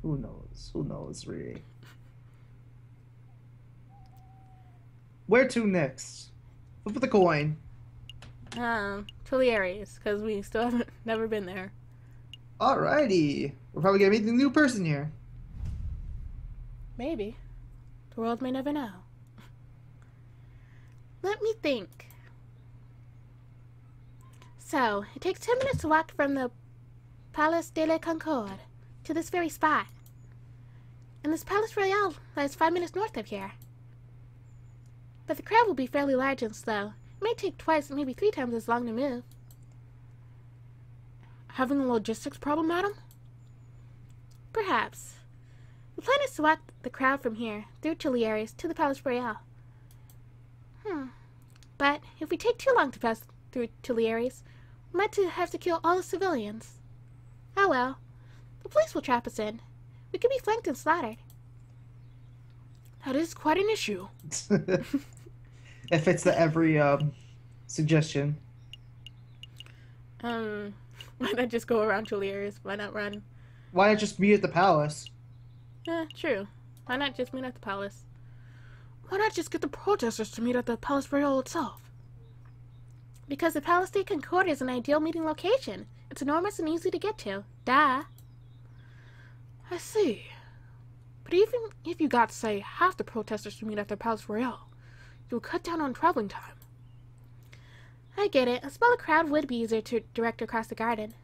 Who knows? Who knows, really? Where to next? Flip the coin. Tulliaries, because we still haven't never been there. Alrighty. We're probably gonna meet a new person here. Maybe. The world may never know. Let me think. So, it takes 10 minutes to walk from the Palace de la Concorde to this very spot. And this Palace Royale lies 5 minutes north of here. But the crowd will be fairly large and slow. It may take twice, maybe 3 times as long to move. Having a logistics problem, madam? Perhaps. The plan is to walk the crowd from here, through Tulliaries, to the Palace Royale. But if we take too long to pass through Tulliaries, we might have to kill all the civilians. Oh well. The police will trap us in. We could be flanked and slaughtered. That is quite an issue. It fits the every suggestion. Why not just go around Tulliaries? Why not run? Why not just meet at the palace? True. Why not just meet at the palace? Why not just get the protesters to meet at the Palace Royal itself? Because the Palace de Concorde is an ideal meeting location. It's enormous and easy to get to. Duh. I see. But even if you got, say, half the protesters to meet at the Palace Royal, you would cut down on traveling time. I get it. A smaller crowd would be easier to direct across the garden.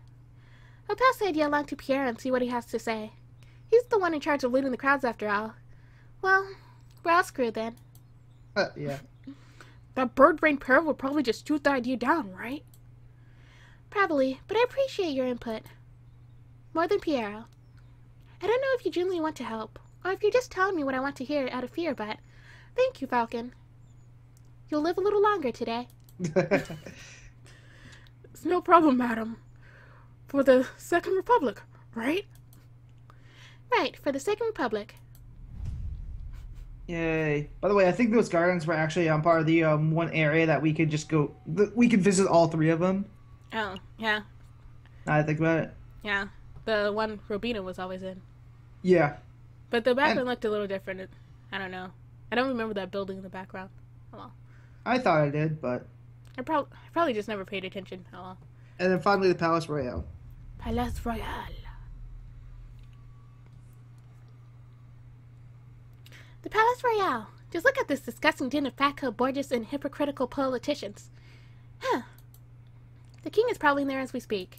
I'll pass the idea along to Pierre and see what he has to say. He's the one in charge of leading the crowds after all. Well, we're all screwed then. Yeah. That bird-brain pair would probably just shoot the idea down, right? Probably, but I appreciate your input. More than Piero. I don't know if you genuinely want to help, or if you're just telling me what I want to hear out of fear, but thank you, Falcon. You'll live a little longer today. It's no problem, madam. For the Second Republic, right? Right, for the Second Republic. Yay. By the way, I think those gardens were actually part of the one area that we could just go. We could visit all 3 of them. Oh, yeah. Now I think about it. Yeah. The one Robina was always in. Yeah. But the background looked a little different. I don't know. I don't remember that building in the background. Oh well. I thought I did, but... I probably just never paid attention. Oh well. And then finally the Palace Royale. Palace Royale. The Palace Royale. Just look at this disgusting din of fat-coat, gorgeous, and hypocritical politicians. Huh. The king is probably in there as we speak.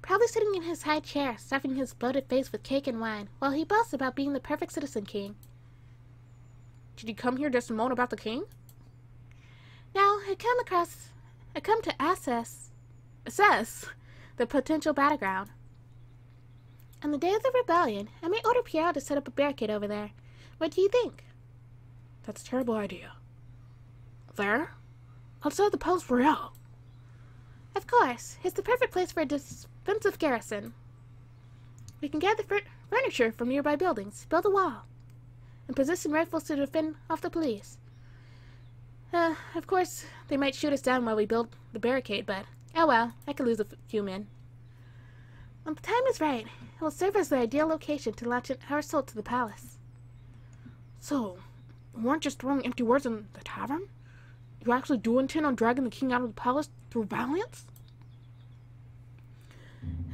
Probably sitting in his high chair, stuffing his bloated face with cake and wine, while he boasts about being the perfect citizen king. Did you come here just to moan about the king? No, I come to assess the potential battleground. On the day of the rebellion, I may order Pierre to set up a barricade over there. What do you think? That's a terrible idea. There? Outside the Palace Royale. Of course, it's the perfect place for a defensive garrison. We can gather furniture from nearby buildings, build a wall, and position rifles to defend off the police. Of course, they might shoot us down while we build the barricade, but oh well, I could lose a few men. When the time is right, it will serve as the ideal location to launch our assault to the palace. So, you weren't just throwing empty words in the tavern? You actually do intend on dragging the king out of the palace through violence?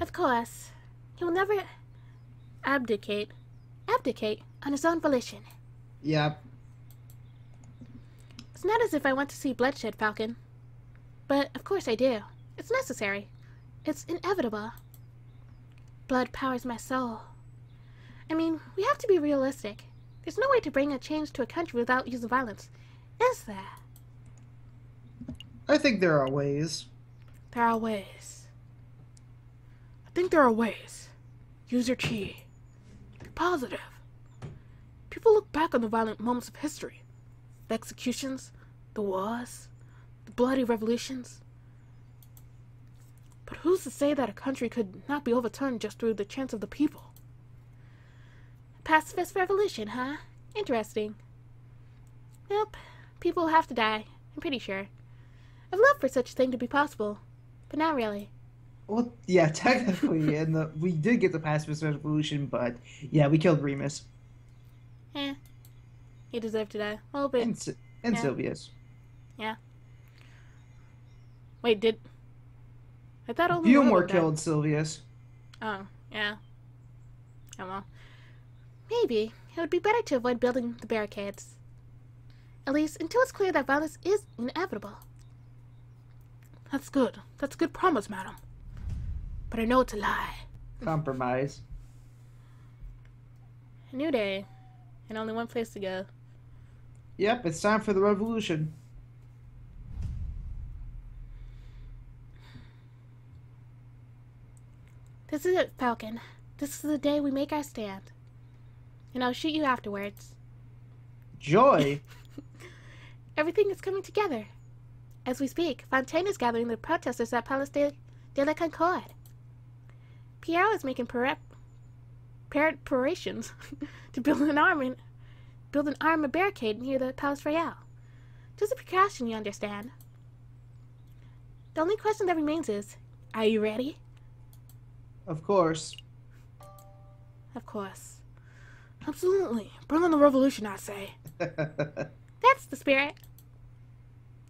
Of course. He will never abdicate on his own volition. Yep. It's not as if I want to see bloodshed, Falcon. But, of course I do. It's necessary. It's inevitable. Blood powers my soul. I mean, we have to be realistic. There's no way to bring a change to a country without using violence. Is there? I think there are ways. There are ways. I think there are ways. Use your chi. Be positive. People look back on the violent moments of history. The executions, the wars, the bloody revolutions. But who's to say that a country could not be overturned just through the chance of the people? A pacifist revolution, huh? Interesting. Nope. People will have to die. I'm pretty sure. I've loved for such a thing to be possible, but not really. Well, yeah, technically, and we did get the pacifist revolution, but yeah, we killed Remus Eh, he deserved to die. A little bit. and and Yeah. Sylvius. Yeah. Wait, did... I thought only one of Fillmore them died. killed Sylvius. Oh, yeah. Oh well. Maybe it would be better to avoid building the barricades. At least until it's clear that violence is inevitable. That's good. That's a good promise, madam. But I know it's a lie. Compromise. A new day, and only one place to go. Yep, it's time for the revolution. This is it, Falcon. This is the day we make our stand. And I'll shoot you afterwards. Joy. Everything is coming together. As we speak, Fontaine is gathering the protesters at Place de la Concorde. Pierre is making preparations to build an armored barricade near the Palace Royal. Just a precaution, you understand. The only question that remains is, are you ready? Of course. Of course. Absolutely. Bring on the revolution, I say. That's the spirit.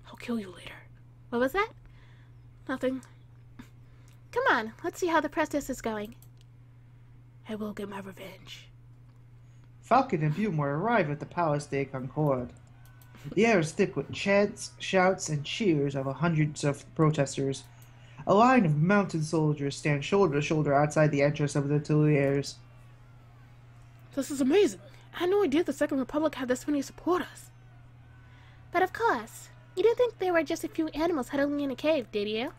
I'll kill you later. What was that? Nothing. Come on, let's see how the protest is going. I will get my revenge. Falcon and Fillmore arrive at the Palace de Concorde. The air is thick with chants, shouts, and cheers of hundreds of protesters. A line of mounted soldiers stand shoulder to shoulder outside the entrance of the Tuileries. This is amazing. I had no idea the Second Republic had this many supporters. But of course, you didn't think there were just a few animals huddling in a cave, did you?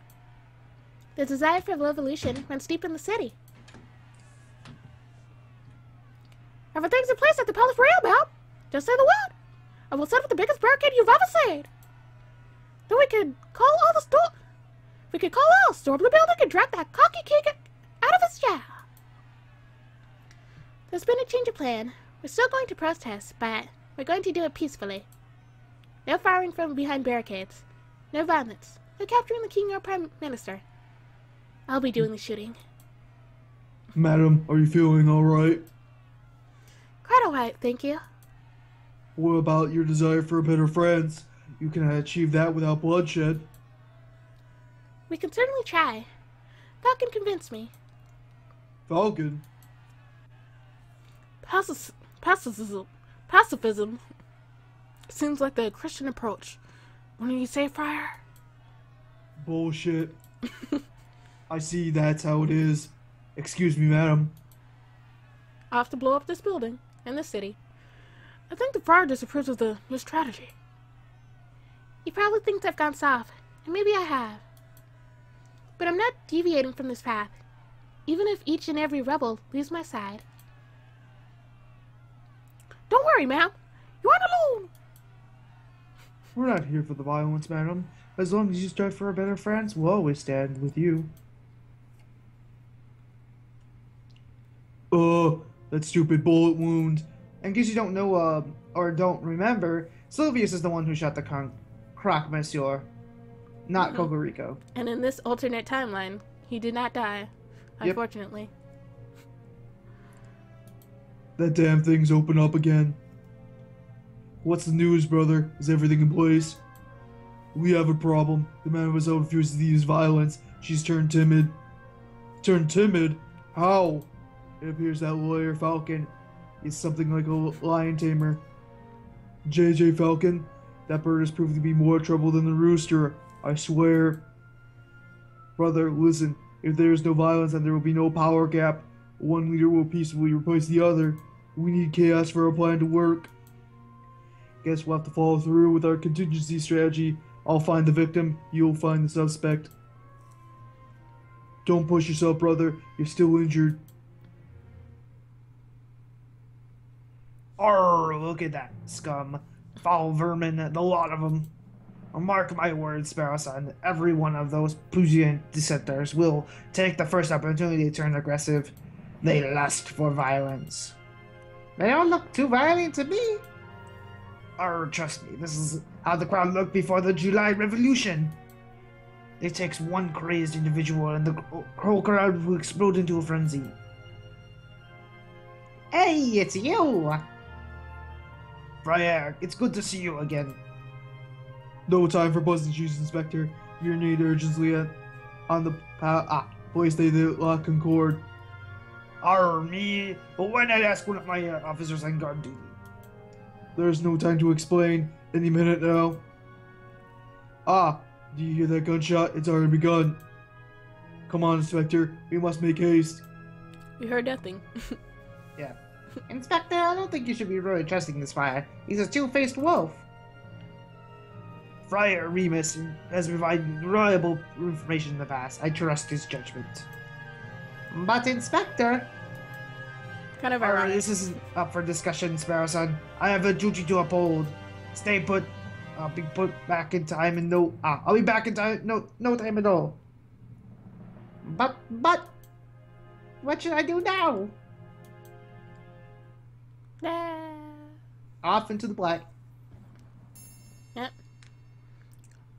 The desire for revolution runs deep in the city. Everything's in place at the Palace Royal, ma'am. Just say the word, and we'll set up the biggest barricade you've ever seen. Then we could call all storm the building and drag that cocky king out of his chair. There's been a change of plan. We're still going to protest, but we're going to do it peacefully. No firing from behind barricades. No violence. No capturing the king or prime minister. I'll be doing the shooting. Madam, are you feeling alright? Quite alright, thank you. What about your desire for a better France? You can achieve that without bloodshed. We can certainly try. Falcon convinced me. Falcon? Pacifism seems like the Christian approach. Wouldn't you say, Friar? Bullshit. I see that's how it is. Excuse me, madam. I'll have to blow up this building and this city. I think the Friar disapproves of the new strategy. He probably thinks I've gone soft, and maybe I have. But I'm not deviating from this path, even if each and every rebel leaves my side. Don't worry, ma'am. You aren't alone. We're not here for the violence, madam. As long as you strive for a better France, we'll always stand with you. That stupid bullet wound. In case you don't know, or don't remember, Sylvius is the one who shot the Croc Monsieur, not Cocorico. And in this alternate timeline, he did not die, Yep. unfortunately. That damn thing's open up again. What's the news, brother? Is everything in place? We have a problem. The mademoiselle refuses to use violence. She's turned timid. Turned timid? How? It appears that lawyer Falcon is something like a lion tamer. JJ Falcon? That bird has proved to be more trouble than the rooster. I swear. Brother, listen. If there is no violence, then there will be no power gap. One leader will peacefully replace the other. We need chaos for our plan to work. Guess we'll have to follow through with our contingency strategy. I'll find the victim, you'll find the suspect. Don't push yourself, brother. You're still injured. Arr, look at that scum. Foul vermin, the lot of them. Mark my words, Sparrow Son. Every one of those puissant dissenters will take the first opportunity to turn aggressive. They lust for violence. They don't look too violent to me. Trust me, this is how the crowd looked before the July Revolution. It takes one crazed individual and the whole crowd will explode into a frenzy. Hey, it's you! Friar, it's good to see you again. No time for pleasantries, Inspector. You're needed urgently on the place they lock Concord. Me? But why not ask one of my officers on guard duty? There's no time to explain. Any minute now. Do you hear that gunshot? It's already begun. Come on, Inspector. We must make haste. We heard nothing. Yeah. Inspector, I don't think you should be really trusting this Friar. He's a two-faced wolf. Friar Remus has provided reliable information in the past. I trust his judgment. But Inspector... Kind of Alright, ironic. this isn't up for discussion, Sparrow-san. I have a duty to uphold. Stay put. I'll be put back in time and I'll be back in time, no time at all. But, what should I do now? Off into the black. Yep.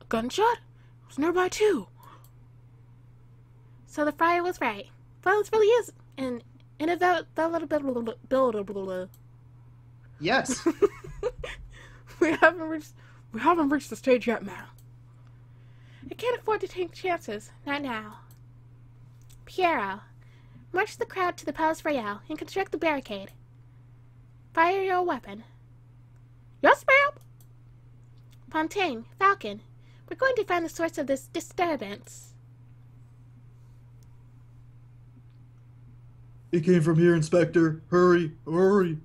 A gunshot? It was nearby too. So the Friar was right. Violence really is an inevitable. Yes. We haven't reached the stage yet, madam. I can't afford to take chances. Not now. Piero, march the crowd to the Palace Royale and construct the barricade. Fire your weapon. Yes, ma'am. Fontaine, Falcon, we're going to find the source of this disturbance. It came from here, Inspector. Hurry, hurry.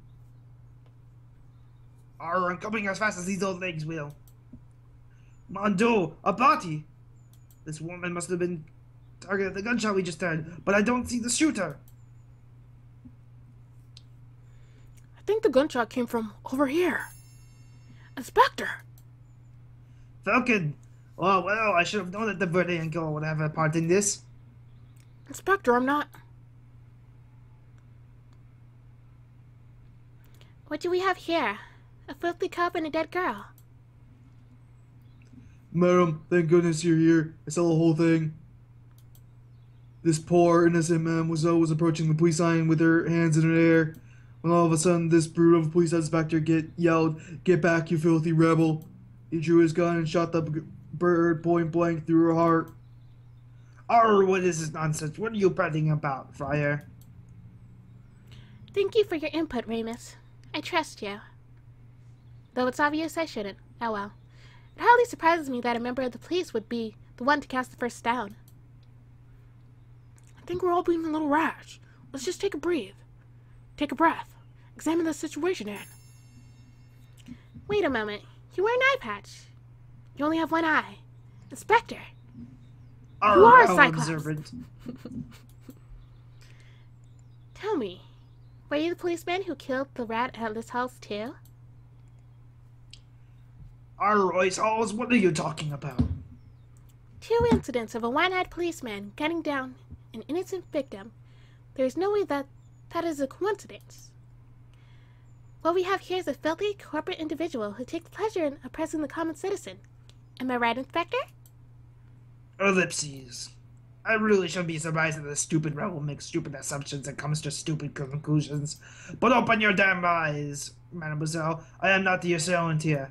I'm coming as fast as these old legs will. Mondo, a body! This woman must have been targeted the gunshot we just heard, but I don't see the shooter. I think the gunshot came from over here. Inspector! Falcon! Oh, well, I should have known that the Verdian girl would have a part in this. Inspector, I'm not... What do we have here? A filthy cop and a dead girl. Madam, thank goodness you're here. I saw the whole thing. This poor, innocent mademoiselle was approaching the police line with her hands in the air, when all of a sudden this brute of a police inspector yelled, "Get back, you filthy rebel!" He drew his gun and shot the bird point blank through her heart. What is this nonsense? What are you prating about, Friar? Thank you for your input, Remus. I trust you. Though it's obvious I shouldn't. Oh well. It hardly surprises me that a member of the police would be the one to cast the first stone. I think we're all being a little rash. Let's just take a breath. Examine the situation, Anne. Wait a moment. You wear an eye patch. You only have one eye. Inspector. You are a Cyclops. Observant. Tell me, were you the policeman who killed the rat at this house too? Royce Halls, what are you talking about? 2 incidents of a one-eyed policeman gunning down an innocent victim. There is no way that is a coincidence. What we have here is a filthy, corporate individual who takes pleasure in oppressing the common citizen. Am I right, Inspector? Ellipses. I really shouldn't be surprised that the stupid rebel makes stupid assumptions and comes to stupid conclusions. But open your damn eyes, mademoiselle. I am not the assailant here.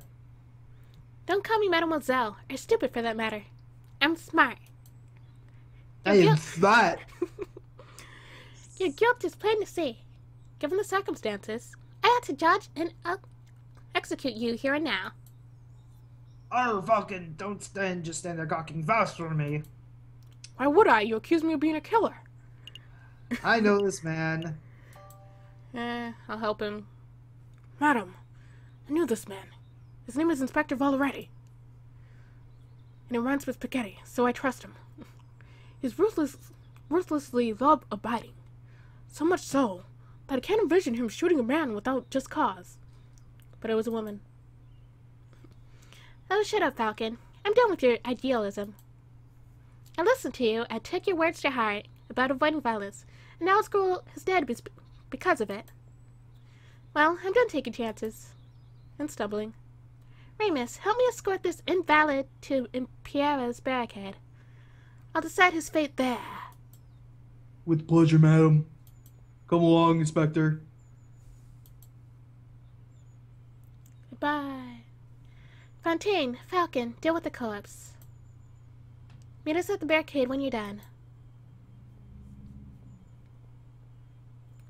Don't call me mademoiselle, or stupid for that matter. I'm smart. I am smart. Your guilt is plain to see. Given the circumstances, I ought to judge and execute you here and now. Falcon, don't just stand there gawking fast for me. Why would I? You accuse me of being a killer. I know this man. I'll help him. Madam, I knew this man. His name is Inspector Valeretti. And it rhymes with spaghetti, so I trust him. He's ruthlessly law-abiding. So much so that I can't envision him shooting a man without just cause. But it was a woman. Oh, shut up, Falcon. I'm done with your idealism. I listened to you, I took your words to heart about avoiding violence, and now his girl is dead because of it. Well, I'm done taking chances. And stumbling. Remus, help me escort this invalid to Piero's barricade. I'll decide his fate there. With pleasure, madam. Come along, Inspector. Goodbye. Fontaine, Falcon, deal with the corpse. Meet us at the barricade when you're done.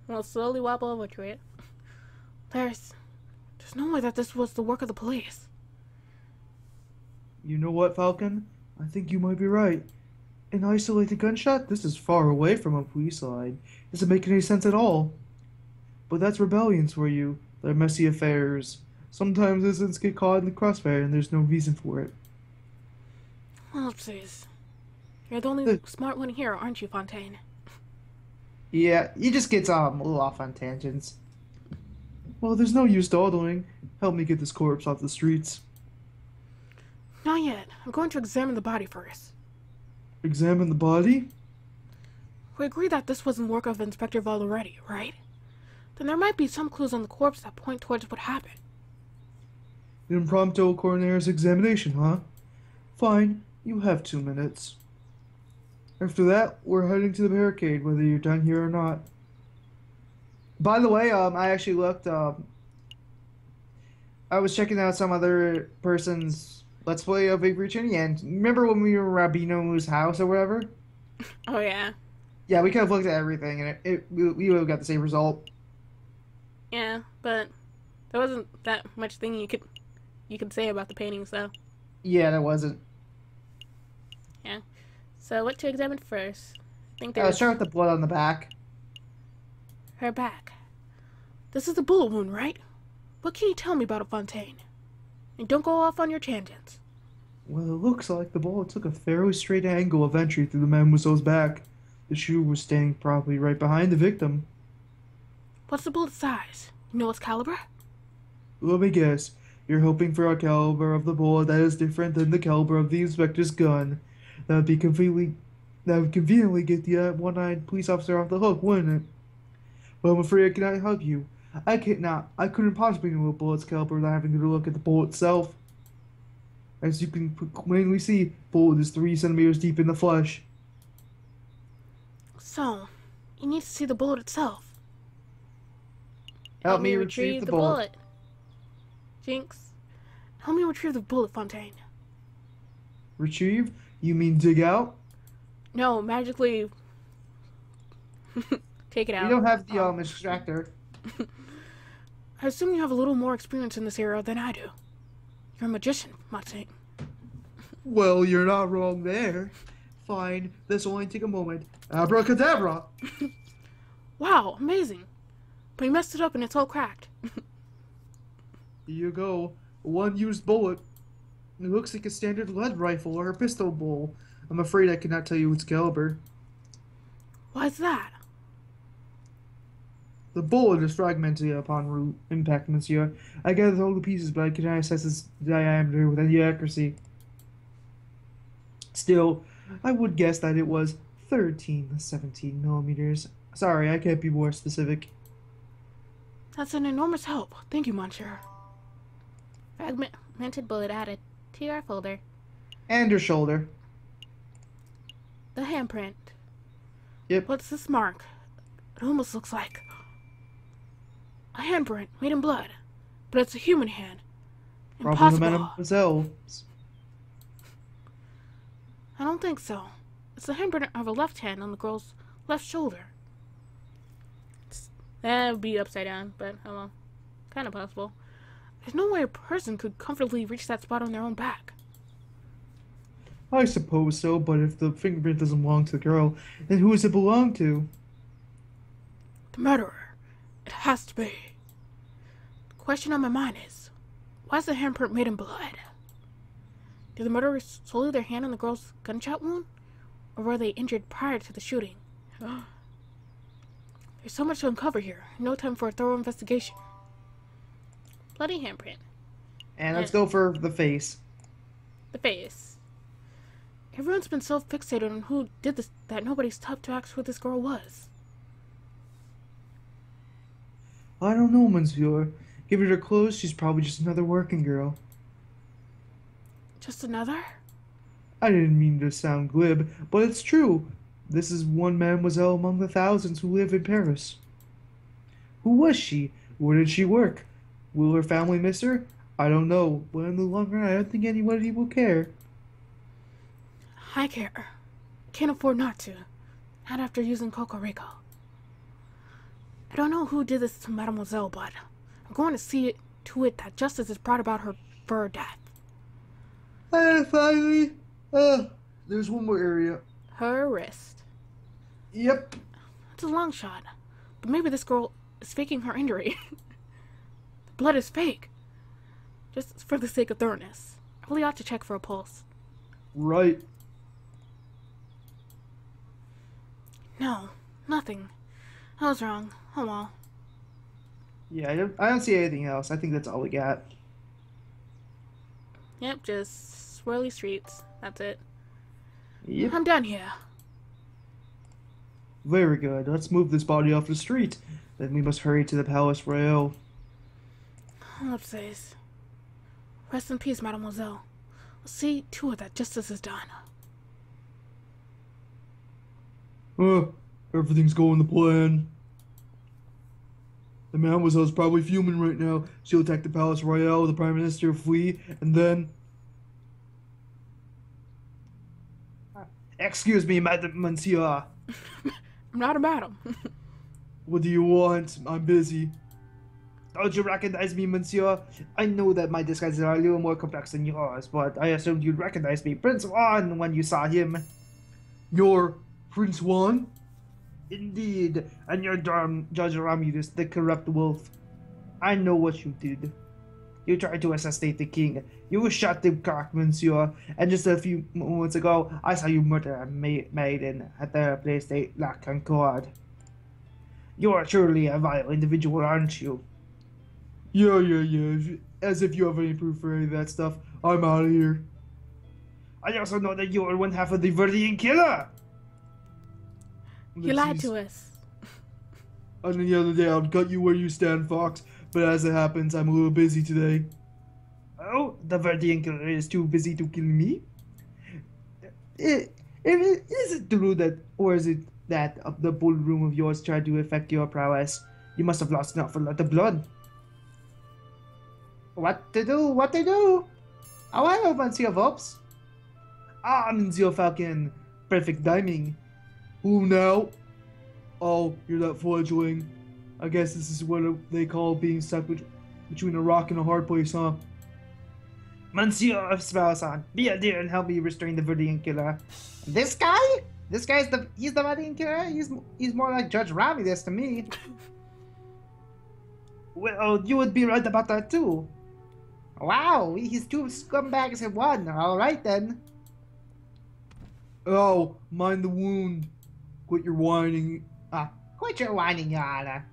We'll slowly wobble over to it. There's no way that this was the work of the police. You know what, Falcon? I think you might be right. An isolated gunshot? This is far away from a police line. Doesn't make any sense at all. But that's rebellions for you. They're messy affairs. Sometimes innocents get caught in the crossfire and there's no reason for it. Oopsies. You're the only smart one here, aren't you, Fontaine? Yeah, he just gets a little off on tangents. Well, there's no use dawdling. Help me get this corpse off the streets. Not yet. I'm going to examine the body first. Examine the body? We agree that this wasn't work of Inspector Valorietti, right? Then there might be some clues on the corpse that point towards what happened. An impromptu coroner's examination, huh? Fine, you have 2 minutes. After that, we're heading to the barricade, whether you're done here or not. By the way, I actually looked. I was checking out some other person's Let's Play of Aviary Attorney, and remember when we were at Rabino's house or whatever? Oh, yeah. Yeah, we kind of looked at everything, and we would have got the same result. Yeah, but there wasn't that much thing you could say about the paintings, though. Yeah, there wasn't. Yeah. So what to examine first? I think Let's start with the blood on the back. Her back. This is the bullet wound, right? What can you tell me about it, Fontaine? And don't go off on your tangents. Well, it looks like the bullet took a fairly straight angle of entry through the mademoiselle's back. The shoe was standing probably right behind the victim. What's the bullet size? You know its caliber? Let me guess. You're hoping for a caliber of the bullet that is different than the caliber of the inspector's gun. That would conveniently get the one-eyed police officer off the hook, wouldn't it? Well, I'm afraid I cannot help you. I couldn't possibly know a bullet's caliber without having to look at the bullet itself. As you can plainly see, the bullet is 3 centimeters deep in the flesh. So, you need to see the bullet itself. Help me retrieve the bullet. Jinx, help me retrieve the bullet, Fontaine. Retrieve? You mean dig out? No, magically take it out. We don't have the extractor. I assume you have a little more experience in this area than I do. You're a magician, Fontaine. Well, you're not wrong there. Fine, this'll only take a moment. Abracadabra! Wow, amazing. But you messed it up and it's all cracked. Here you go. A one-used bullet. It looks like a standard lead rifle or a pistol bowl. I'm afraid I cannot tell you its caliber. Why's that? The bullet is fragmented upon impact, monsieur. I gathered all the pieces, but I cannot assess its diameter with any accuracy. Still, I would guess that it was 13 to 17 millimeters. Sorry, I can't be more specific. That's an enormous help. Thank you, monsieur. Fragmented bullet added to your folder. And her shoulder. The handprint. Yep. What's this mark? It almost looks like a handprint made in blood, but it's a human hand. Probably Impossible. mademoiselle's. I don't think so. It's the handprint of a left hand on the girl's left shoulder. That would be upside down, but oh well. Kind of possible. There's no way a person could comfortably reach that spot on their own back. I suppose so, but if the fingerprint doesn't belong to the girl, then who does it belong to? The murderer. It has to be. The question on my mind is, why is the handprint made in blood? Did the murderers solely their hand on the girl's gunshot wound? Or were they injured prior to the shooting? There's so much to uncover here. No time for a thorough investigation. Bloody handprint. And let's go for the face. The face. Everyone's been so fixated on who did this that nobody's stopped to ask who this girl was. I don't know, monsieur. Given her clothes, she's probably just another working girl. Just another? I didn't mean to sound glib, but it's true. This is one mademoiselle among the thousands who live in Paris. Who was she? Where did she work? Will her family miss her? I don't know, but in the long run, I don't think anybody will care. I care. Can't afford not to. Not after using Cocorico. I don't know who did this to Mademoiselle, but I'm going to see to it that justice is brought about for her death. Finally. There's one more area. Her wrist. Yep. It's a long shot, but maybe this girl is faking her injury. The blood is fake. Just for the sake of thoroughness. I really ought to check for a pulse. Right. No, nothing. I was wrong. Oh well. Yeah, I don't see anything else. I think that's all we got. Yep, just swirly streets. That's it. Yep. I'm done here. Very good. Let's move this body off the street. Then we must hurry to the Palace Royal. Ellipses. Rest in peace, mademoiselle. I'll see to it that justice is done. Everything's going to plan. The mademoiselle's probably fuming right now. She'll attack the Palace Royal, the Prime Minister will flee, and then... Excuse me, Madame Monsieur. I'm not a madam. What do you want? I'm busy. Don't you recognize me, Monsieur? I know that my disguises are a little more complex than yours, but I assumed you'd recognize me, Prince Juan, when you saw him. You're Prince Juan? Indeed, and you're Judge Romulus, the corrupt wolf. I know what you did. You tried to assassinate the king. You shot the cock, Monsieur, and just a few moments ago, I saw you murder a maiden at the place de la Concorde. You are truly a vile individual, aren't you? Yeah. As if you have any proof for any of that stuff. I'm out of here. I also know that you are one half of the Verdian killer. You lied to us. On the other day, I'll cut you where you stand, Fox. But as it happens, I'm a little busy today. Oh, the Verdian killer is too busy to kill me? Is it true that, or is it that the ballroom of yours tried to affect your prowess? You must have lost an awful lot of blood. What to do? What to do? Oh, hello, Monsieur Vops. Ah, Monsieur Falcon. Perfect timing. Who now? Oh, you're that fledgling. I guess this is what they call being stuck between a rock and a hard place, huh? Monsieur of Spelson, be a dear and help me restrain the Verdian killer. This guy? He's the Verdian killer? He's more like Judge Romulus to me. Well, you would be right about that too. Wow, he's two scumbags in one. Alright then. Oh, mind the wound. Quit your whining. Quit your whining, Your Honor.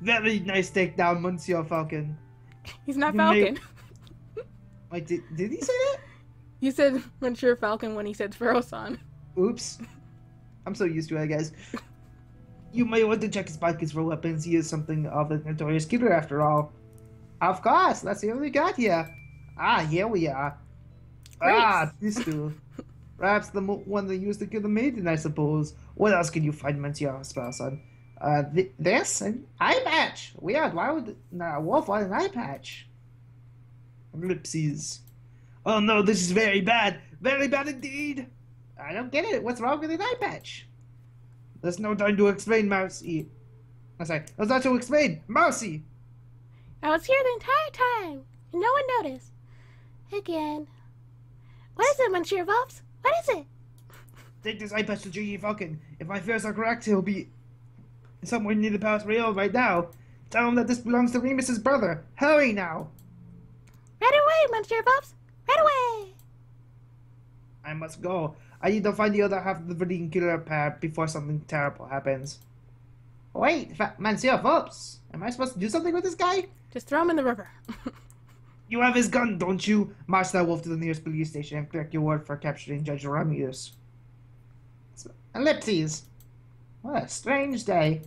Very nice takedown, Monsieur Falcon. He's not Falcon. Wait, did he say that? You said Monsieur Falcon when he said Sparrow-san. Oops. I'm so used to it, I guess. You may want to check his pockets for weapons. He is something of a notorious killer after all. Of course, let's see what we got here. Here we are. Great. This too. Perhaps the one they used to kill the maiden, I suppose. What else can you find, Monsieur Spelson? This? An eye patch. Weird. Why would a wolf want an eye patch? Ellipses. Oh no, this is very bad. Very bad indeed. I don't get it. What's wrong with an eye patch? There's no time to explain, Mousy. I'm sorry. There's not to explain. Mousy! I was here the entire time, and no one noticed. Again. What is it, Monsieur Vops? What is it? Take this eye patch to G.E. Falcon. If my fears are correct, he'll be somewhere near the Palace Royal right now. Tell him that this belongs to Remus's brother. Hurry now! Right away, Monsieur Vops! Right away! I must go. I need to find the other half of the Verdine killer pair before something terrible happens. Wait, Monsieur Vops! Am I supposed to do something with this guy? Just throw him in the river. You have his gun, don't you? March that wolf to the nearest police station and collect your word for capturing Judge Romulus. Ellipses. What a strange day.